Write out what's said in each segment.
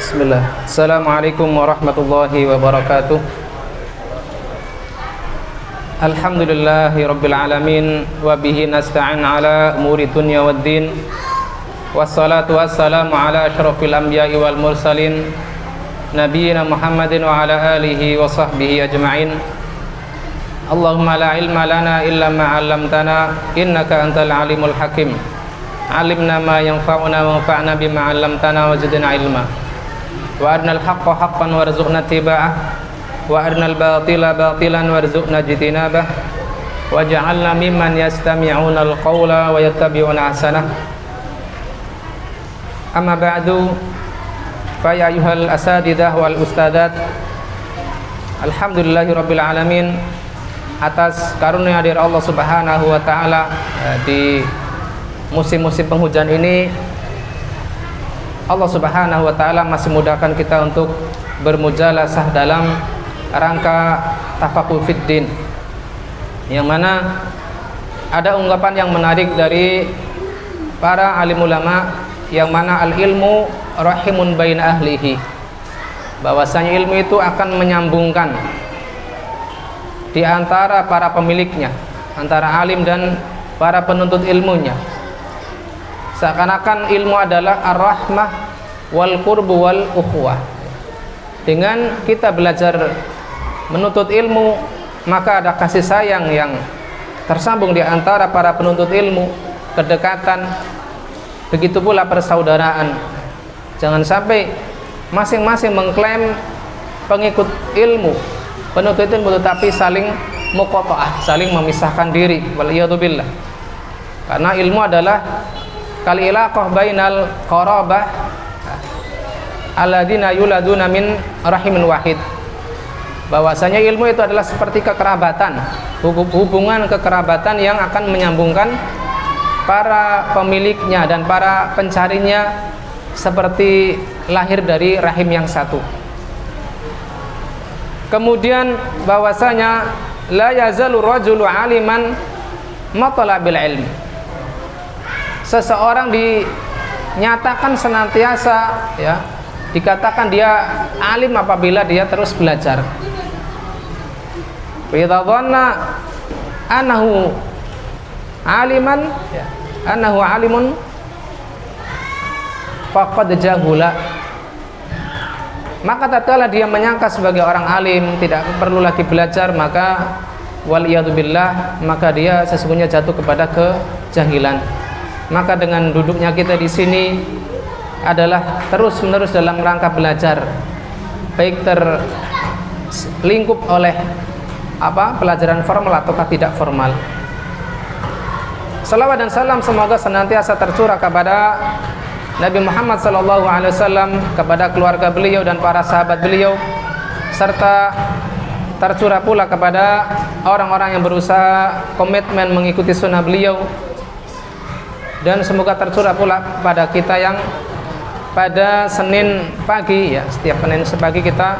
Bismillah. Assalamualaikum warahmatullahi wabarakatuh. Alhamdulillahi rabbil alamin wa bihi nasta'in ala umuri dunya waddin. Wassalatu wassalamu ala asyrafil anbiya'i wal mursalin nabiyina Muhammadin wa ala alihi wa sahbihi ajma'in. Allahumma la ilma lana illa ma 'allamtana innaka antal alimul hakim. Alimna ma yanfa'una wa anfa'na bima 'allamtana wa zidna ilma. Wa arnal haqqa haqqan warzuqna ittiba'ah wa arnal batila batilan warzuqna ijtinabah waj'alna mimman yastami'una al-qawla wa yattabi'una ahsanah. Amma ba'du, fa ya ayyuhal asatidzah wal ustadzat, alhamdulillahi rabbil alamin atas karunia dari Allah Subhanahu wa taala di musim-musim penghujan ini. Allah Subhanahu wa taala masih mudahkan kita untuk bermujalasah dalam rangka tafaqquh fiddin, yang mana ada ungkapan yang menarik dari para alim ulama, yang mana al-ilmu rahimun baina ahlihi, bahwasanya ilmu itu akan menyambungkan di antara para pemiliknya, antara alim dan para penuntut ilmunya. Seakan-akan ilmu adalah ar-rahmah wal qurbu wal ukhuwah. Dengan kita belajar menuntut ilmu, maka ada kasih sayang yang tersambung di antara para penuntut ilmu, kedekatan, begitu pula persaudaraan. Jangan sampai masing-masing mengklaim pengikut ilmu, penuntut ilmu, tetapi saling muqata'ah, saling memisahkan diri. Waliyadzubillah. Karena ilmu adalah kal ilaqah bainal qarabah alladzina yuladuna min rahimin wahid, bahwasanya ilmu itu adalah seperti kekerabatan, hubungan kekerabatan yang akan menyambungkan para pemiliknya dan para pencarinya seperti lahir dari rahim yang satu. Kemudian bahwasanya la yazalu rajulu aliman matalabil ilmi, seseorang dinyatakan senantiasa, ya, dikatakan dia alim apabila dia terus belajar. Idza dhanna annahu aliman, ya, annahu alimun faqad jahula, maka tatkala dia menyangka sebagai orang alim tidak perlu lagi belajar, maka waliyadzubillah, maka dia sesungguhnya jatuh kepada kejahilan. Maka dengan duduknya kita di sini adalah terus-menerus dalam rangka belajar, baik terlingkup oleh pelajaran formal ataukah tidak formal. Salawat dan salam semoga senantiasa tercurah kepada Nabi Muhammad SAW, kepada keluarga beliau dan para sahabat beliau, serta tercurah pula kepada orang-orang yang berusaha komitmen mengikuti sunnah beliau. Dan semoga tercurah pula pada kita yang pada Senin pagi, ya, setiap Senin pagi kita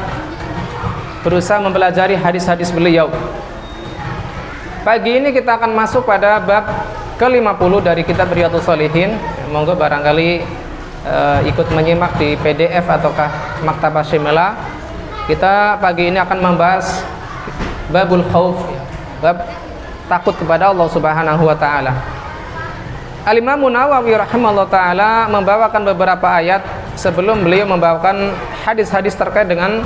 berusaha mempelajari hadis-hadis beliau. Pagi ini kita akan masuk pada bab ke-50 dari kitab Riyadhus Shalihin. Monggo barangkali ikut menyimak di PDF ataukah Maktabah Syimila. Kita pagi ini akan membahas babul khauf, bab takut kepada Allah Subhanahu wa taala. Al-Imam Nawawi rahimahullah ta'ala membawakan beberapa ayat sebelum beliau membawakan hadis-hadis terkait dengan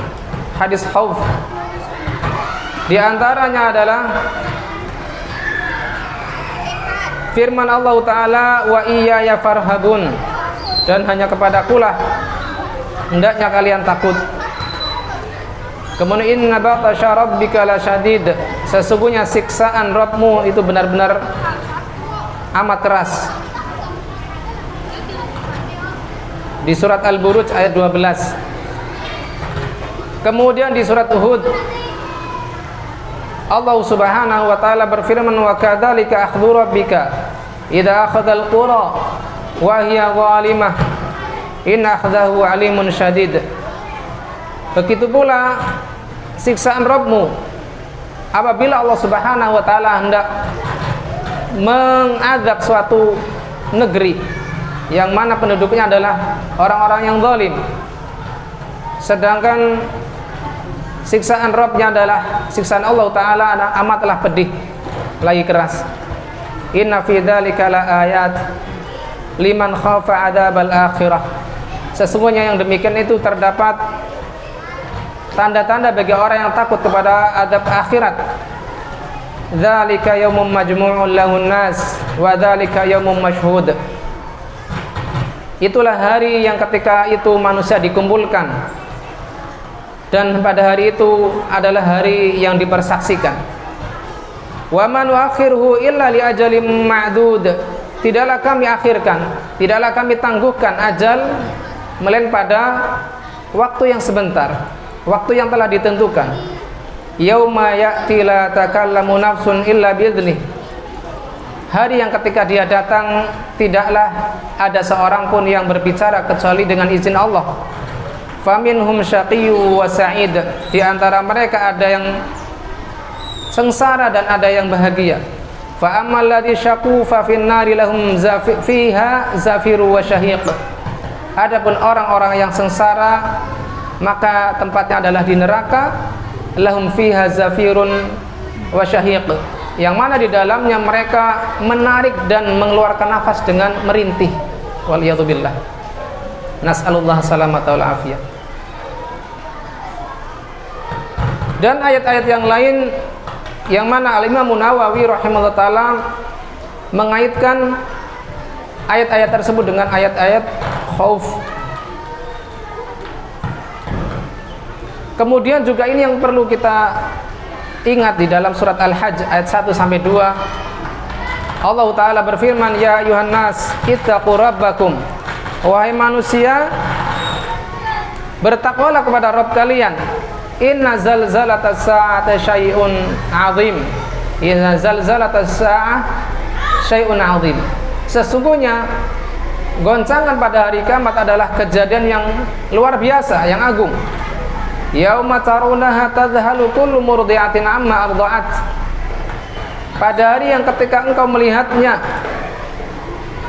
hadis khauf. Di antaranya adalah firman Allah Ta'ala, wa iyaya farhabun, dan hanya kepadakulah hendaknya kalian takut. Kemudian inna batasya rabbika lasyadid, sesungguhnya siksaan Rabbmu itu benar-benar amat keras. Di surat Al-Buruj ayat 12. Kemudian di surat Uhud Allah Subhanahu wa taala berfirman, wa kadzalika akhdhu rabbika idza akhadhal qura wa hiya zalimah inna akhdahu alimun syadid. Begitu pula siksaan Rabbmu apabila Allah Subhanahu wa taala hendak mengadab suatu negeri yang mana penduduknya adalah orang-orang yang zalim, sedangkan siksaan Rabbnya adalah siksaan Allah Ta'ala amatlah pedih, lagi keras. Inna fi dzalika laayat liman khafa adzabal akhirah. Sesungguhnya yang demikian itu terdapat tanda-tanda bagi orang yang takut kepada azab akhirat. Dzalika yaumun majmu'un lahun nas wa dzalika yaumun mashhud. Itulah hari yang ketika itu manusia dikumpulkan, dan pada hari itu adalah hari yang dipersaksikan. Wa man nu'akhiruhu illa li ajalin ma'dud. Tidaklah kami akhirkan, tidaklah kami tangguhkan ajal melainkan pada waktu yang sebentar, waktu yang telah ditentukan. Yauma ya'ti la takallamu nafsun illa bi'idnih. Hari yang ketika dia datang tidaklah ada seorang pun yang berbicara kecuali dengan izin Allah. Faminhum syaqiyyu wa sa'id. Di antara mereka ada yang sengsara dan ada yang bahagia. Fa ammal ladzi syaqu fa fin nari lahum fiha zafiru wa syahiq. Adapun orang-orang yang sengsara maka tempatnya adalah di neraka. Lahum fiha zafirun wa syahiq, yang mana di dalamnya mereka menarik dan mengeluarkan nafas dengan merintih. Waliyadzubillah. Nas'alullah salamata wal afiyah. Dan ayat-ayat yang lain yang mana Al-Imam Nawawi rahimahullah ta'ala mengaitkan ayat-ayat tersebut dengan ayat-ayat khauf. Kemudian juga ini yang perlu kita ingat di dalam surat Al-Hajj ayat 1 sampai 2. Allah Ta'ala berfirman, ya ayuhan nas ittaqu rabbakum. Wahai manusia, bertakwalah kepada Rabb kalian. Inna zalzalatas sa'ati syai'un 'azim. Inna zalzalatas sa'ah syai'un 'azim. Sesungguhnya goncangan pada hari kiamat adalah kejadian yang luar biasa, yang agung. Yauma tarunaha tadhhalu kullu murdi'atin amma arda'at. Pada hari yang ketika engkau melihatnya,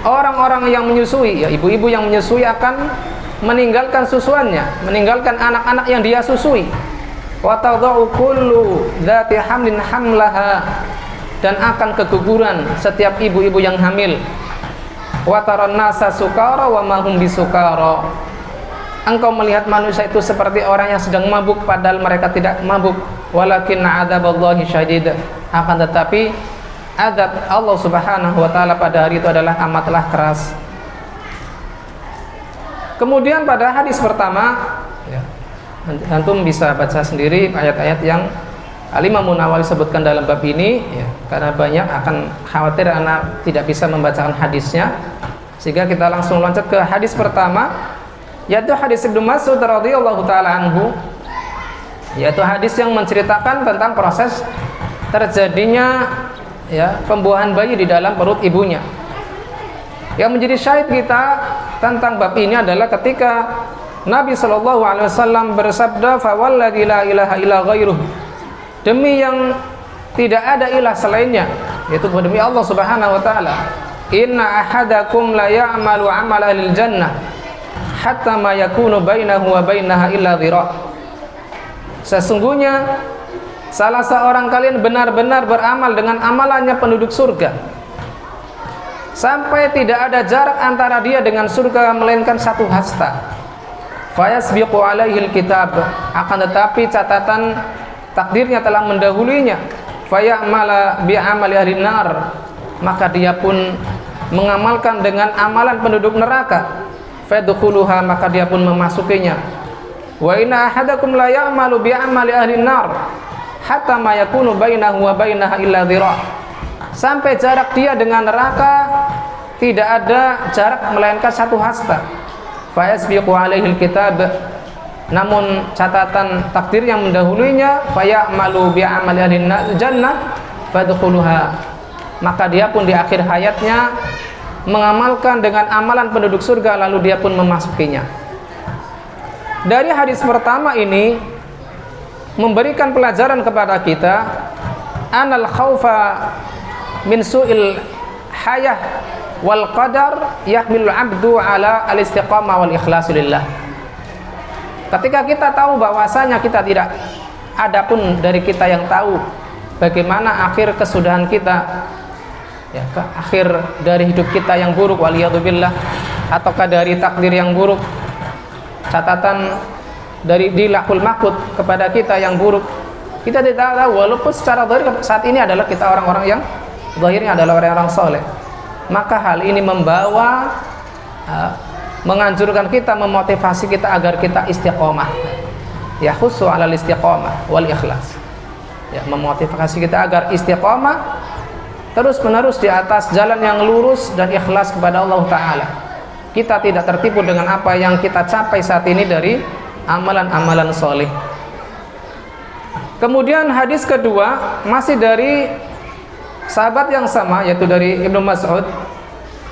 orang-orang yang menyusui, ya ibu-ibu yang menyusui akan meninggalkan susuannya, meninggalkan anak-anak yang dia susui. Wa tadha'u kullu dzati hamlin hamlaha, dan akan keguguran setiap ibu-ibu yang hamil. Wa taran nasa sukara wa ma hum bisukara. Engkau melihat manusia itu seperti orang yang sedang mabuk padahal mereka tidak mabuk. Walakin adzaballahi syadid. Akan tetapi azab Allah Subhanahu wa taala pada hari itu adalah amatlah keras. Kemudian pada hadis pertama, ya, antum bisa baca sendiri ayat-ayat yang Al-Imam Nawawi sebutkan dalam bab ini, ya, karena banyak akan khawatir anak tidak bisa membacakan hadisnya, sehingga kita langsung loncat ke hadis pertama, yaitu hadis Ibnu Mas'ud radhiyallahu taala anhu, yaitu hadis yang menceritakan tentang proses terjadinya, ya, pembuahan bayi di dalam perut ibunya. Yang menjadi syahid kita tentang bab ini adalah ketika Nabi sallallahu alaihi wasallam bersabda, fa walladzi la ilaha illa ghairuh, demi yang tidak ada ilah selainnya, yaitu demi Allah Subhanahu wa taala, inna ahadakum la ya'malu 'amala ahlil jannah hatta ma yakunu bainahu wa bainaha illa dhira'. Sesungguhnya salah seorang kalian benar-benar beramal dengan amalannya penduduk surga sampai tidak ada jarak antara dia dengan surga melainkan satu hasta. Fayasbiqu alaihil kitab, akan tetapi catatan takdirnya telah mendahuluinya. Fayamala bi'amali ahlin nar, maka dia pun mengamalkan dengan amalan penduduk neraka. Fadkhuluha, maka dia pun memasukinya. Wa inna ahadakum la ya'malu bi'amali ahli nar hatta ma yakunu bainahu wa bainaha illa dhira'. Sampai jarak dia dengan neraka tidak ada jarak melainkan satu hasta. Fa yasbiqu alaihil kitab, namun catatan takdir yang mendahuluinya, fa ya'malu bi'amali ahli jannah fadkhuluha, maka dia pun di akhir hayatnya mengamalkan dengan amalan penduduk surga, lalu dia pun memasukinya. Dari hadis pertama ini memberikan pelajaran kepada kita, anal khaufa min su'il hayah wal qadar yahmilul abdu ala al istiqamah wal ikhlas lillah. Ketika kita tahu bahwasanya kita tidak ada pun dari kita yang tahu bagaimana akhir kesudahan kita, ya, ke akhir dari hidup kita yang buruk, waliyadzubillah, ataukah dari takdir yang buruk, catatan dari di lahul mahfuz kepada kita yang buruk, kita tidak tahu. Walaupun secara zahir saat ini adalah kita orang-orang yang zahirnya adalah orang-orang soleh, maka hal ini membawa menganjurkan kita, memotivasi kita agar kita istiqomah, ya, khusus alal istiqomah wal ikhlas, ya, memotivasi kita agar istiqomah terus menerus di atas jalan yang lurus dan ikhlas kepada Allah Ta'ala. Kita tidak tertipu dengan apa yang kita capai saat ini dari amalan-amalan soleh. Kemudian hadis kedua masih dari sahabat yang sama, yaitu dari Ibnu Mas'ud,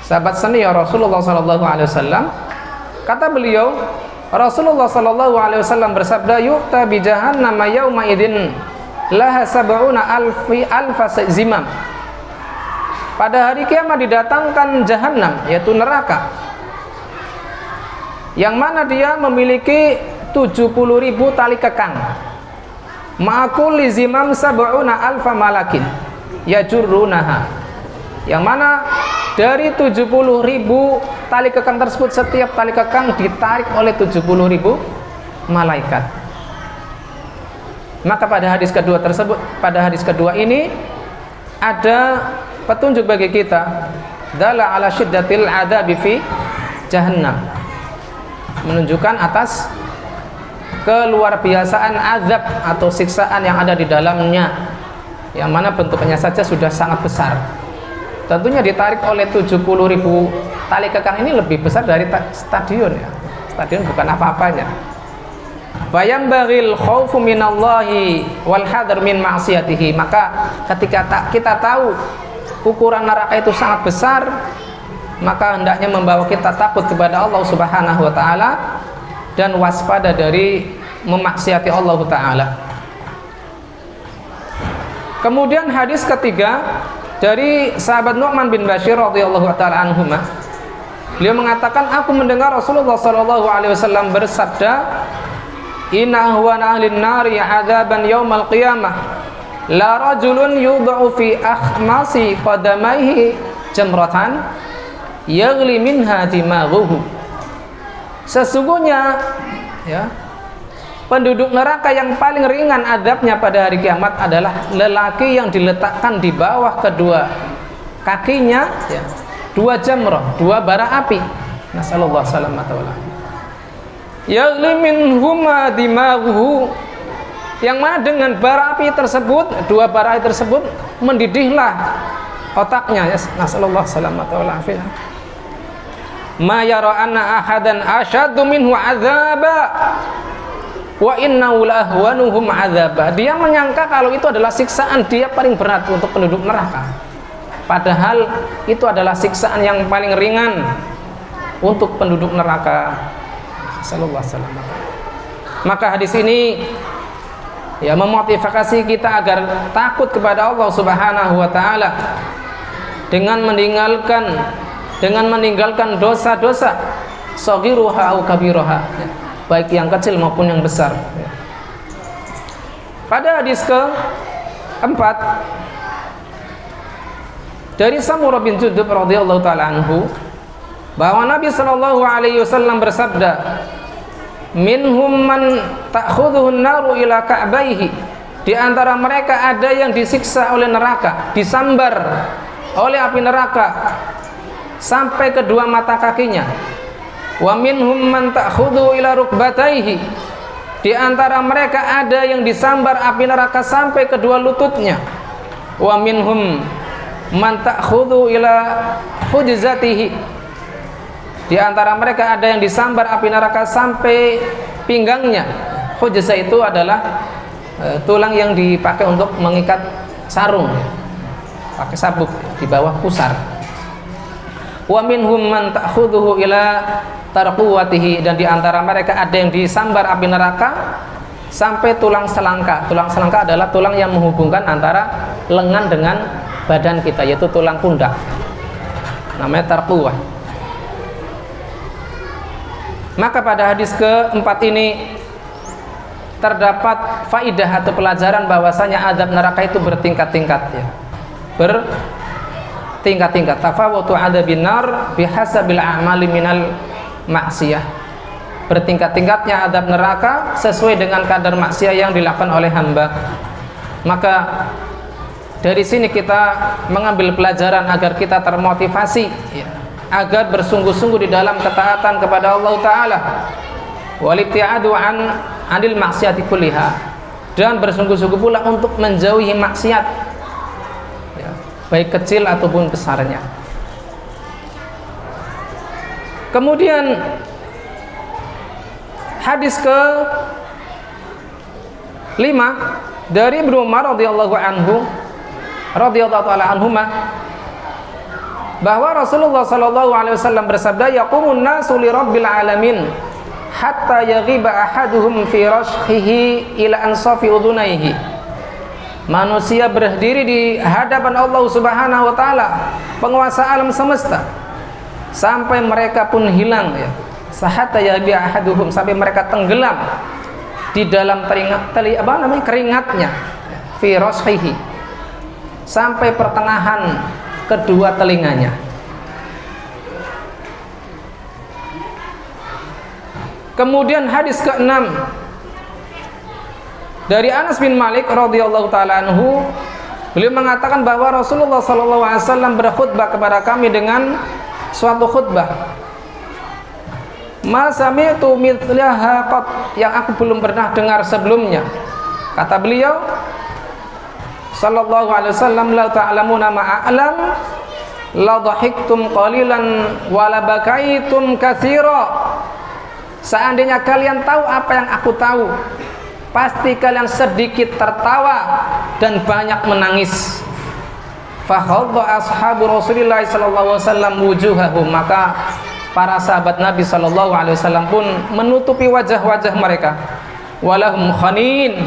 sahabat senior Rasulullah SAW. Kata beliau, Rasulullah SAW bersabda, yu'ta bi jahannam yawma idzin laha sab'una alfa zimam. Pada hari kiamat didatangkan jahannam, yaitu neraka, yang mana dia memiliki 70.000 tali kekang. Ma'akul zimam sab'una alfa malakin yajurrunaha, yang mana dari 70.000 tali kekang tersebut, setiap tali kekang ditarik oleh 70.000 malaikat. Maka pada hadis kedua tersebut, pada hadis kedua ini ada petunjuk bagi kita, dalla ala syiddatil adzabi fi jahannam, menunjukkan atas keluar biasaan azab atau siksaan yang ada di dalamnya, yang mana bentuknya saja sudah sangat besar. Tentunya ditarik oleh 70.000 tali kekang ini lebih besar dari stadion, ya. Stadion bukan apa-apanya. Fayambaghil khaufu minallahi wal hadar min ma'siyatihi. Maka ketika kita tahu ukuran neraka itu sangat besar, maka hendaknya membawa kita takut kepada Allah Subhanahu wa taala dan waspada dari memaksiati Allah Ta'ala. Kemudian hadis ketiga dari sahabat Nu'man bin Bashir radhiyallahu ta'ala anhuma, beliau mengatakan, aku mendengar Rasulullah sallallahu alaihi wasallam bersabda, inna huwa ahlin nari adzaban yaumal qiyamah la rajulun yud'u fi akhmasi qadamaihi jamratan yaghli minha dimaghuhu. Sesungguhnya, ya, penduduk neraka yang paling ringan azabnya pada hari kiamat adalah lelaki yang diletakkan di bawah kedua kakinya, ya, 2 jamrah, 2 bara api. Nasallallahu salamata wal afiyah. Yaghli minhuma dimaghuhu, yang mana dengan bara api tersebut, 2 bara api tersebut mendidihlah otaknya, ya. Nasallallahu salamata wal afiyah. Ma yara anna ahadan asyaddu minhu azaba wa innahu lahwanuhum azaba. Dia menyangka kalau itu adalah siksaan dia paling berat untuk penduduk neraka, padahal itu adalah siksaan yang paling ringan untuk penduduk neraka. Sallallahu alaihi wasallam. Maka hadis ini, ya, memotivasi kita agar takut kepada Allah Subhanahu wa taala dengan meninggalkan dosa-dosa saghiruha au kabiruha, ya, baik yang kecil maupun yang besar, ya. Pada hadis keempat dari Samurah bin Jundub radhiyallahu taala anhu, bahwa Nabi sallallahu alaihi wasallam bersabda, minhum man ta'khudhuhu an-naru ila ka'baihi, di antara mereka ada yang disiksa oleh neraka, disambar oleh api neraka sampai kedua mata kakinya. Wa minhum man ta'khudhu ila rukbatayhi, di antara mereka ada yang disambar api neraka sampai kedua lututnya. Wa minhum man ta'khudhu ila hujzatihi, di antara mereka ada yang disambar api neraka sampai pinggangnya. Hujzah itu adalah tulang yang dipakai untuk mengikat sarung, pakai sabuk di bawah pusar. Wa minhum man ta'khudhuhu ila tarquwatihi, dan di antara mereka ada yang disambar api neraka sampai tulang selangka. Tulang selangka adalah tulang yang menghubungkan antara lengan dengan badan kita, yaitu tulang pundak, namanya tarquwah. Maka pada hadis keempat ini terdapat faidah atau pelajaran bahwasanya azab neraka itu bertingkat-tingkat ya. Bertingkat-tingkat. Tafawutu adzabin nar bihasabil a'mali minal maksiyah. Bertingkat-tingkatnya azab neraka sesuai dengan kadar maksiat yang dilakukan oleh hamba. Maka dari sini kita mengambil pelajaran agar kita termotivasi ya, agar bersungguh-sungguh di dalam ketaatan kepada Allah Ta'ala, walibti'adu anil maksiati kulliha, dan bersungguh-sungguh pula untuk menjauhi maksiat ya, baik kecil ataupun besarnya. Kemudian hadis ke 5 dari Ibnu Umar radhiyallahu ta'ala anhuma, bahwa Rasulullah sallallahu alaihi wasallam bersabda, yaqumun nasu li rabbil alamin hatta yaghiba ahaduhum fi rashhihi ila ansafi udunaihi. Manusia berdiri di hadapan Allah Subhanahu wa taala, penguasa alam semesta, sampai mereka pun hilang ya. Hatta yaghiba ahaduhum, sampai mereka tenggelam di dalam keringatnya, fi rashhihi, sampai pertengahan kedua telinganya. Kemudian hadis ke-6 dari Anas bin Malik radhiyallahu taala anhu, beliau mengatakan bahwa Rasulullah sallallahu alaihi wasallam berkhutbah kepada kami dengan suatu khutbah, ma sami'tu mithlaha qat, yang aku belum pernah dengar sebelumnya. Kata beliau sallallahu alaihi wasallam, la ta'lamuna ma'alam la dhahiktum qalilan wa la bakaitum katsira. Seandainya kalian tahu apa yang aku tahu, pasti kalian sedikit tertawa dan banyak menangis. Fa khadha ashabu Rasulillah sallallahu alaihi wasallam wujuhahum, maka para sahabat Nabi sallallahu alaihi wasallam pun menutupi wajah-wajah mereka. Walahum khanin,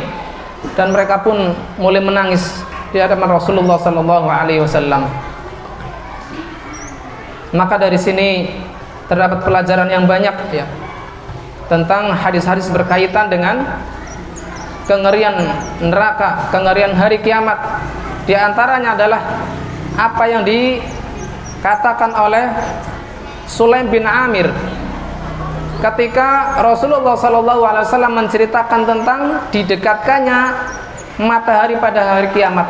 dan mereka pun mulai menangis di hadapan Rasulullah sallallahu alaihi wasallam. Maka dari sini terdapat pelajaran yang banyak ya, tentang hadis-hadis berkaitan dengan kengerian neraka, kengerian hari kiamat. Di antaranya adalah apa yang dikatakan oleh Sulaim bin Amir ketika Rasulullah SAW menceritakan tentang didekatkannya matahari pada hari kiamat.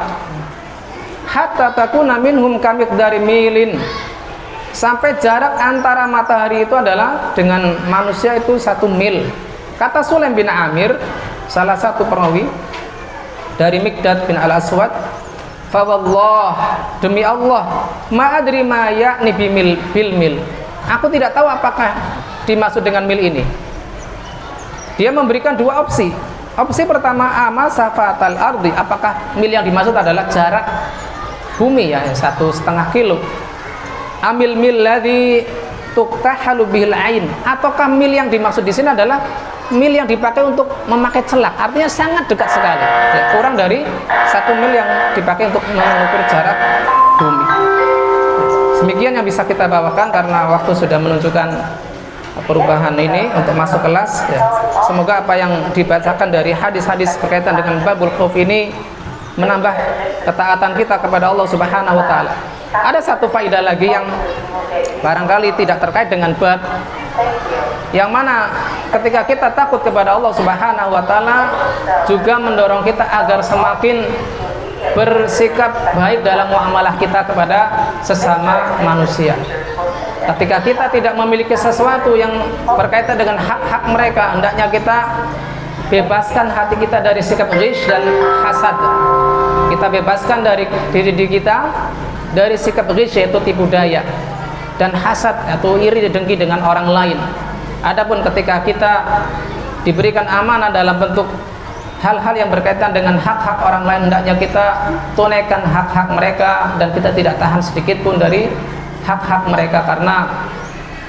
Hatta takuna minhum kamiqdari milin, sampai jarak antara matahari itu adalah dengan manusia itu 1 mil. Kata Sulaim bin Amir, salah satu perawi dari Miqdad bin Al-Aswad, fa wallah, demi Allah, ma adri ma ya'ni bil mil, aku tidak tahu apakah dimaksud dengan mil ini. Dia memberikan 2 opsi. Opsi pertama, ama safatal ardi, apakah mil yang dimaksud adalah jarak bumi ya, 1,5 kilo. Amil mil ladzi tuqtahalu bihil ain, ataukah mil yang dimaksud di sini adalah mil yang dipakai untuk memakai celak, artinya sangat dekat sekali ya, kurang dari 1 mil yang dipakai untuk mengukur jarak bumi. Demikian yang bisa kita bawakan karena waktu sudah menunjukkan perubahan ini untuk masuk kelas ya. Semoga apa yang dibacakan dari hadis-hadis berkaitan dengan babul khauf ini menambah ketaatan kita kepada Allah Subhanahu wa taala. Ada satu faedah lagi yang barangkali tidak terkait dengan bab, yang mana ketika kita takut kepada Allah Subhanahu wa taala juga mendorong kita agar semakin bersikap baik dalam muamalah kita kepada sesama manusia. Ketika kita tidak memiliki sesuatu yang berkaitan dengan hak-hak mereka, hendaknya kita bebaskan hati kita dari sikap ghish dan hasad. Kita bebaskan dari diri kita dari sikap ghish, yaitu tipu daya, dan hasad atau iri dengki dengan orang lain. Adapun ketika kita diberikan amanah dalam bentuk hal-hal yang berkaitan dengan hak-hak orang lain, hendaknya kita tunaikan hak-hak mereka dan kita tidak tahan sedikit pun dari hak-hak mereka, karena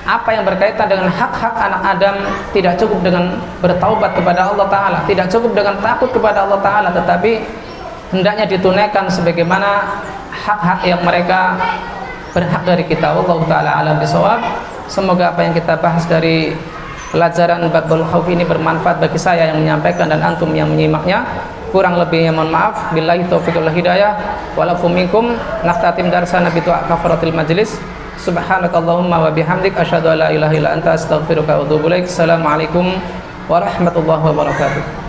apa yang berkaitan dengan hak-hak anak Adam tidak cukup dengan bertaubat kepada Allah Ta'ala, tidak cukup dengan takut kepada Allah Ta'ala, tetapi hendaknya ditunaikan sebagaimana hak-hak yang mereka berhak dari kita. Allah Ta'ala alam bisawab. Semoga apa yang kita bahas dari pelajaran Babul Khauf ini bermanfaat bagi saya yang menyampaikan dan antum yang menyimaknya. Kurang lebihnya mohon maaf. Billahi taufiq wal hidayah. Walafu minkum. Nakhtatim darsana bi du'a kafaratil majlis. Subhanakallahumma wa bihamdik asyhadu an la ilaha illa anta astaghfiruka wa atubu ilaik. Assalamualaikum warahmatullahi wabarakatuh.